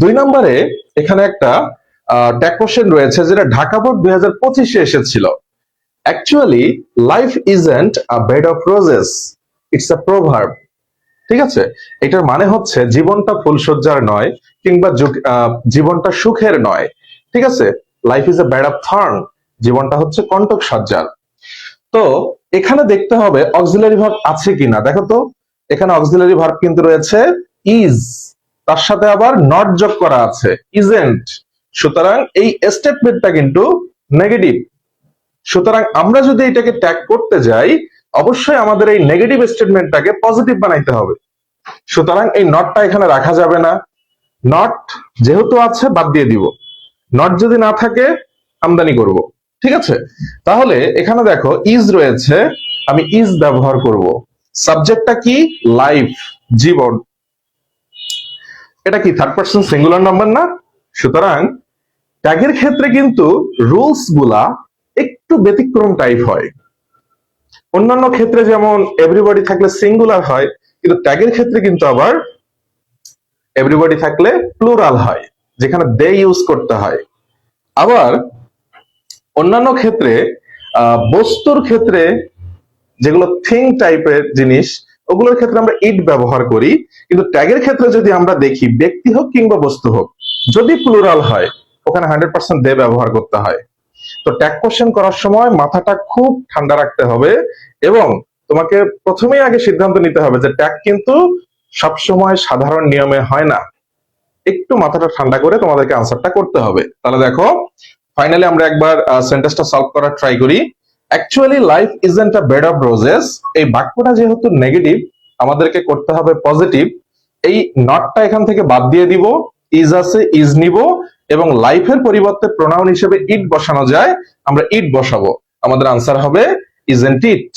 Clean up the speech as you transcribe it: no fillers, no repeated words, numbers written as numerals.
2 নম্বরে এখানে একটা ট্যাগ কোশ্চেন রয়েছে যেটা ঢাকা বোর্ড 2025-এ এসেছিল। Actually life isn't a bed of roses, it's a proverb. ঠিক আছে, এটার মানে হচ্ছে জীবনটা ফুলসজ্জার নয়, কিংবা জীবনটা সুখের নয়। ঠিক আছে, life is a bed of thorn, জীবনটা হচ্ছে কণ্টক সজ্জার। তো এখানে দেখতে হবে অক্সিলারি ভার্ব আছে কিনা। দেখো তো, এখানে অক্সিলারি ভার্ব কিন্তু রয়েছে ইজ, তার সাথে আবার নট যোগ করা আছে, ইজেন্ট। সুতরাং এই স্টেটমেন্টটা কিন্তু নেগেটিভ। সুতরাং আমরা যদি এটাকে ট্যাগ করতে যাই, অবশ্যই আমাদের এই নেগেটিভ স্টেটমেন্টটাকে পজিটিভ বানাইতে হবে। সুতরাং এই নটটা এখানে রাখা যাবে না। নট যেহেতু আছে বাদ দিয়ে দিব, নট যদি না থাকে আমদানি করব। ঠিক আছে, তাহলে এখানে দেখো ইজ রয়েছে, আমি ইজ ব্যবহার করব। সাবজেক্টটা কি? লাইফ, জীবন। এটা কি থার্ড পারসন সিঙ্গুলার নাম্বার না? সুতরাং ট্যাগের ক্ষেত্রে কিন্তু রুলস গুলা একটু ব্যতিক্রম টাইপ হয়। অন্যান্য ক্ষেত্রে যেমন এভরিবডি থাকলে সিঙ্গুলার হয়, কিন্তু ট্যাগের ক্ষেত্রে কিন্তু আবার এভরিবডি থাকলে প্লুরাল হয়, যেখানে দে ইউজ করতে হয়। আবার অন্যান্য ক্ষেত্রে বস্তুর ক্ষেত্রে যেগুলো থিং টাইপের জিনিস, ওগুলোর ক্ষেত্রে আমরা ইট ব্যবহার করি। কিন্তু ট্যাগের ক্ষেত্রে যদি আমরা দেখি, ব্যক্তি হোক কিংবা বস্তু হোক, যদি প্লুরাল হয় ওখানে 100% দে ব্যবহার করতে হয়। তো ট্যাগ কোশ্চেন করার সময় মাথাটা খুব ঠান্ডা রাখতে হবে, এবং তোমাকে প্রথমেই আগে সিদ্ধান্ত নিতে হবে যে ট্যাগ কিন্তু সবসময় সাধারণ নিয়মে হয় না। একটু মাথাটা ঠান্ডা করে তোমাদেরকে আনসারটা করতে হবে। তাহলে দেখো, ফাইনালি আমরা একবার সেন্টেন্সটা সলভ করার ট্রাই করি। Actually life isn't a bed of roses, এই বাক্যটা যেহেতু নেগেটিভ, আমাদেরকে করতে হবে পজিটিভ। এই নটটা এখান থেকে বাদ দিয়ে দিব, ইজ আছে ইজ নিব, এবং লাইফের পরিবর্তে প্রোনাউন হিসেবে ইট বসানো যায়, আমরা ইট বসাবো। আমাদের আনসার হবে ইজন্ট ইট।